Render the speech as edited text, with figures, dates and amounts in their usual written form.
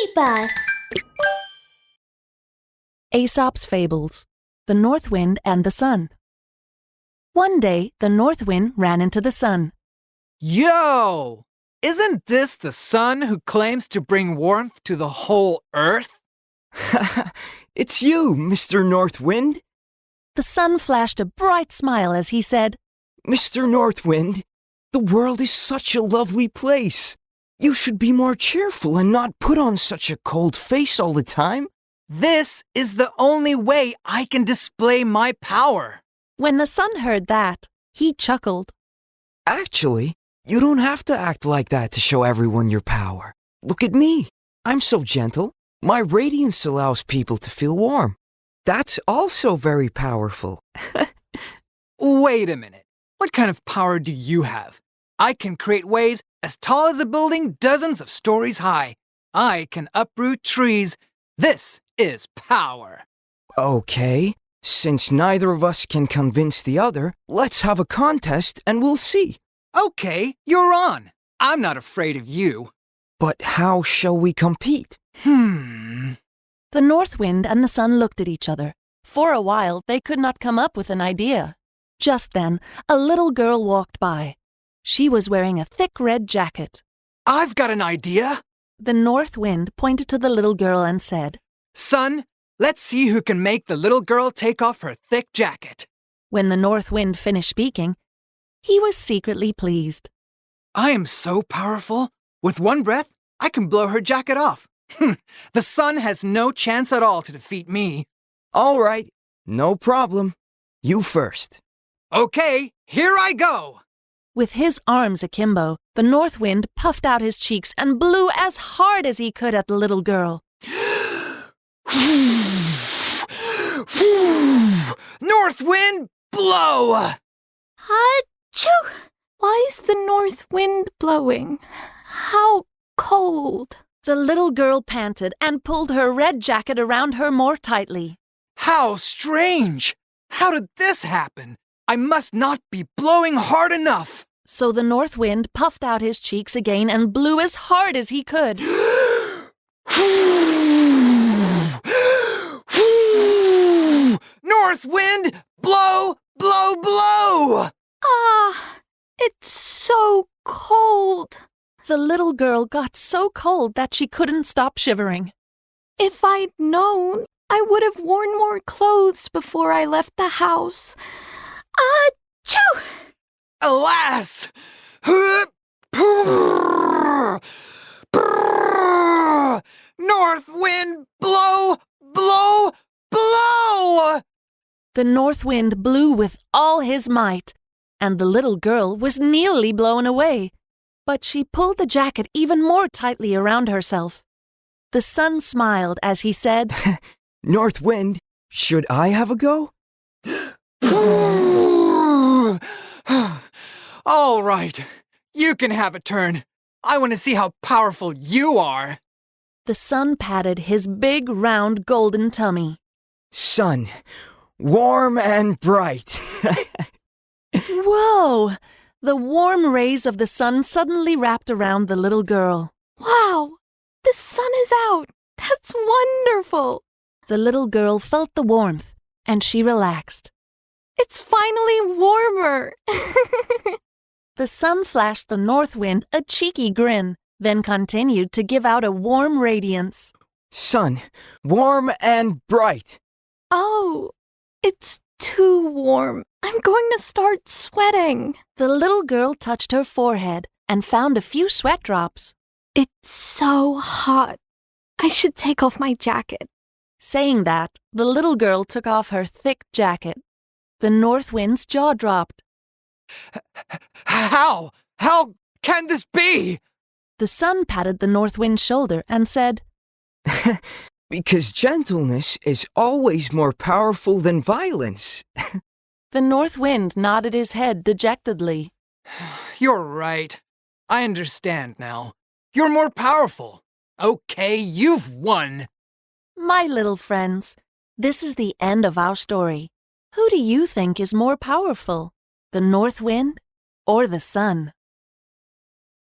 BabyBus. Aesop's Fables, The North Wind and the Sun. One day, the North Wind ran into the Sun. Yo! Isn't this the sun who claims to bring warmth to the whole Earth? It's you, Mr. North Wind. The Sun flashed a bright smile as he said, Mr. North Wind, the world is such a lovely place. You should be more cheerful and not put on such a cold face all the time. This is the only way I can display my power. When the Sun heard that, he chuckled. Actually, you don't have to act like that to show everyone your power. Look at me. I'm so gentle. My radiance allows people to feel warm. That's also very powerful. Wait a minute. What kind of power do you have? I can create waves as tall as a building dozens of stories high. I can uproot trees. This is power. Okay, since neither of us can convince the other, let's have a contest and we'll see. Okay, you're on. I'm not afraid of you. But how shall we compete? The North Wind and the Sun looked at each other. For a while, they could not come up with an idea. Just then, a little girl walked by. She was wearing a thick red jacket. I've got an idea. The North Wind pointed to the little girl and said, Sun, let's see who can make the little girl take off her thick jacket. When the North Wind finished speaking, he was secretly pleased. I am so powerful. With one breath, I can blow her jacket off. The Sun has no chance at all to defeat me. All right, no problem. You first. Okay, here I go. With his arms akimbo, the North Wind puffed out his cheeks and blew as hard as he could at the little girl. North Wind, blow! Achoo! Why is the north wind blowing? How cold. The little girl panted and pulled her red jacket around her more tightly. How strange! How did this happen? I must not be blowing hard enough. So the North Wind puffed out his cheeks again and blew as hard as he could. North Wind, blow, blow, blow! Ah, it's so cold. The little girl got so cold that she couldn't stop shivering. If I'd known, I would have worn more clothes before I left the house. Achoo! Alas! North Wind, blow, blow, blow! The North Wind blew with all his might, and the little girl was nearly blown away. But she pulled the jacket even more tightly around herself. The Sun smiled as he said, North Wind, should I have a go? All right, you can have a turn. I want to see how powerful you are. The Sun patted his big, round, golden tummy. Sun, warm and bright. Whoa! The warm rays of the Sun suddenly wrapped around the little girl. Wow, the sun is out. That's wonderful. The little girl felt the warmth, and she relaxed. It's finally warmer. The Sun flashed the North Wind a cheeky grin, then continued to give out a warm radiance. Sun, warm and bright. Oh, it's too warm. I'm going to start sweating. The little girl touched her forehead and found a few sweat drops. It's so hot. I should take off my jacket. Saying that, the little girl took off her thick jacket. The North Wind's jaw dropped. How? How can this be? The Sun patted the North Wind's shoulder and said, Because gentleness is always more powerful than violence. The North Wind nodded his head dejectedly. You're right. I understand now. You're more powerful. Okay, you've won. My little friends, this is the end of our story. Who do you think is more powerful, the North Wind or the Sun?